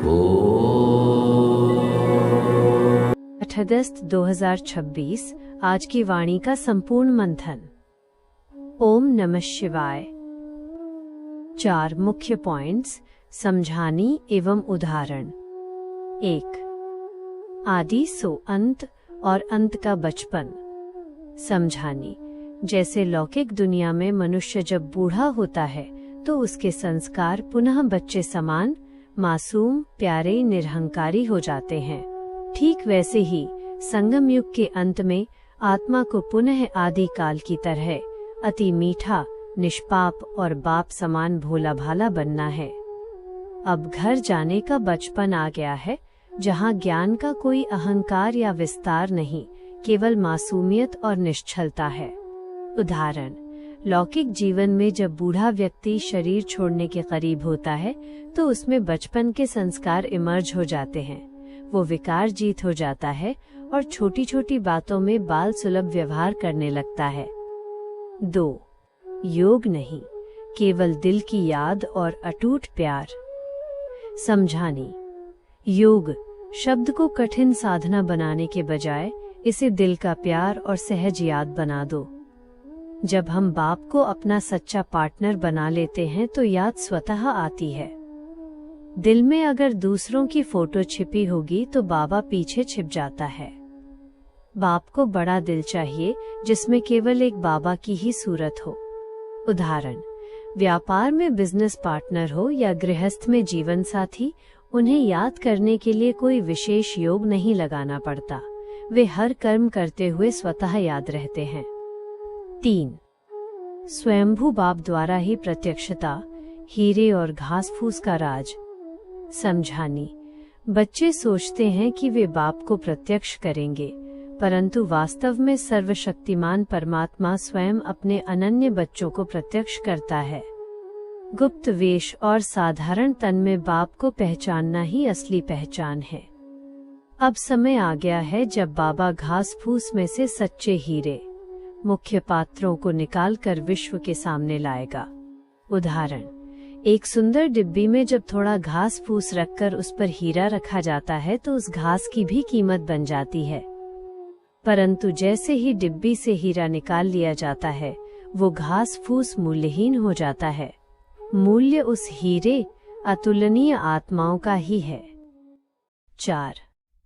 8 अगस्त 2026 आज की वाणी का संपूर्ण मंथन। ओम नमः शिवाय। 4 मुख्य पॉइंट्स समझानी एवं उदाहरण। 1. आदि सो अंत और अंत का बचपन। समझानी। जैसे लौकिक दुनिया में मनुष्य जब बूढ़ा होता है तो उसके संस्कार पुनः बच्चे समान मासूम प्यारे निरहंकारी हो जाते हैं, ठीक वैसे ही संगम युग के अंत में आत्मा को पुनः आदि काल की तरह अति मीठा निष्पाप और बाप समान भोला भाला बनना है। अब घर जाने का बचपन आ गया है, जहाँ ज्ञान का कोई अहंकार या विस्तार नहीं, केवल मासूमियत और निश्चलता है। उदाहरण, लौकिक जीवन में जब बूढ़ा व्यक्ति शरीर छोड़ने के करीब होता है तो उसमें बचपन के संस्कार इमर्ज हो जाते हैं। वो विकार जीत हो जाता है और छोटी छोटी बातों में बाल सुलभ व्यवहार करने लगता है। 2. योग नहीं, केवल दिल की याद और अटूट प्यार। समझानी। योग शब्द को कठिन साधना बनाने के बजाय इसे दिल का प्यार और सहज याद बना दो। जब हम बाप को अपना सच्चा पार्टनर बना लेते हैं तो याद स्वतः आती है। दिल में अगर दूसरों की फोटो छिपी होगी तो बाबा पीछे छिप जाता है। बाप को बड़ा दिल चाहिए जिसमें केवल एक बाबा की ही सूरत हो। उदाहरण, व्यापार में बिजनेस पार्टनर हो या गृहस्थ में जीवन साथी, उन्हें याद करने के लिए कोई विशेष योग नहीं लगाना पड़ता। वे हर कर्म करते हुए स्वतः याद रहते हैं। 3. स्वयंभू बाप द्वारा ही प्रत्यक्षता, हीरे और घास फूस का राज। समझानी। बच्चे सोचते हैं कि वे बाप को प्रत्यक्ष करेंगे, परंतु वास्तव में सर्वशक्तिमान परमात्मा स्वयं अपने अनन्य बच्चों को प्रत्यक्ष करता है। गुप्त वेश और साधारण तन में बाप को पहचानना ही असली पहचान है। अब समय आ गया है जब बाबा घास फूस में से सच्चे हीरे, मुख्य पात्रों को निकालकर विश्व के सामने लाएगा। उदाहरण, एक सुंदर डिब्बी में जब थोड़ा घास फूस रखकर उस पर हीरा रखा जाता है तो उस घास की भी कीमत बन जाती है, परंतु जैसे ही डिब्बी से हीरा निकाल लिया जाता है वो घास फूस मूल्यहीन हो जाता है। मूल्य उस हीरे अतुलनीय आत्माओं का ही है। 4.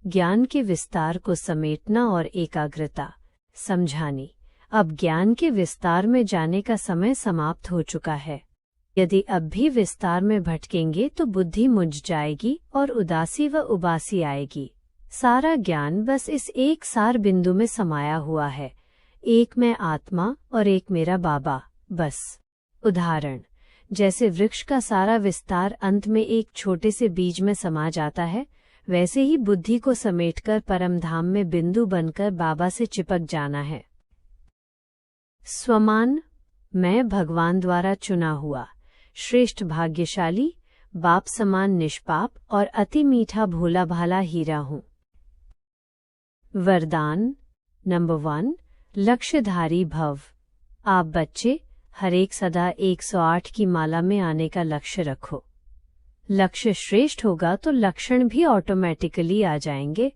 ज्ञान के विस्तार को समेटना और एकाग्रता। समझानी। अब ज्ञान के विस्तार में जाने का समय समाप्त हो चुका है। यदि अब भी विस्तार में भटकेंगे तो बुद्धि मुझ जाएगी और उदासी व उबासी आएगी। सारा ज्ञान बस इस एक सार बिंदु में समाया हुआ है, एक मैं आत्मा और एक मेरा बाबा, बस। उदाहरण, जैसे वृक्ष का सारा विस्तार अंत में एक छोटे से बीज में समा जाता है, वैसे ही बुद्धि को समेटकर परमधाम में बिंदु बनकर बाबा से चिपक जाना है। स्वमान। मैं भगवान द्वारा चुना हुआ श्रेष्ठ भाग्यशाली बाप समान निष्पाप और अति मीठा भोला भाला हीरा हूँ। वरदान। नंबर 1, लक्ष्यधारी भव। आप बच्चे हर एक सदा 108 की माला में आने का लक्ष्य रखो। लक्ष्य श्रेष्ठ होगा तो लक्षण भी ऑटोमेटिकली आ जाएंगे।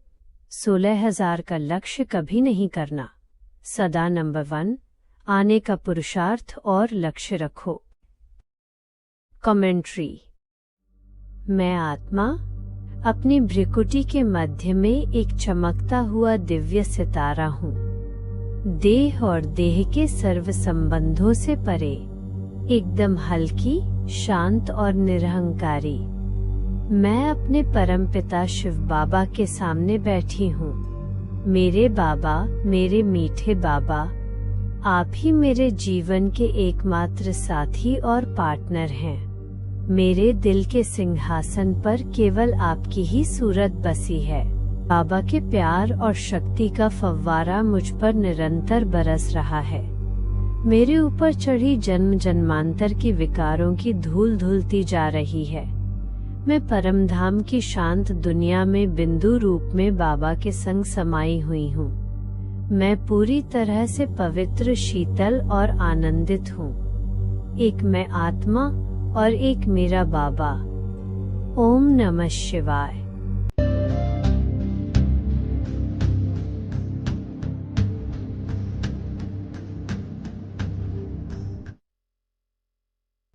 16,000 का लक्ष्य कभी नहीं करना। सदा नंबर 1 आने का पुरुषार्थ और लक्ष्य रखो। कमेंट्री। मैं आत्मा अपनी भ्रिकुटी के मध्य में एक चमकता हुआ दिव्य सितारा हूँ। देह और देह के सर्व संबंधों से परे, एकदम हल्की, शांत और निरहंकारी। मैं अपने परमपिता शिव बाबा के सामने बैठी हूँ। मेरे बाबा, मेरे मीठे बाबा, आप ही मेरे जीवन के एकमात्र साथी और पार्टनर हैं। मेरे दिल के सिंहासन पर केवल आपकी ही सूरत बसी है। बाबा के प्यार और शक्ति का फव्वारा मुझ पर निरंतर बरस रहा है। मेरे ऊपर चढ़ी जन्म जन्मांतर की विकारों की धूल धुलती जा रही है। मैं परमधाम की शांत दुनिया में बिंदु रूप में बाबा के संग समाई हुई हूँ। मैं पूरी तरह से पवित्र, शीतल और आनंदित हूँ। एक मैं आत्मा और एक मेरा बाबा। ओम नमः शिवाय।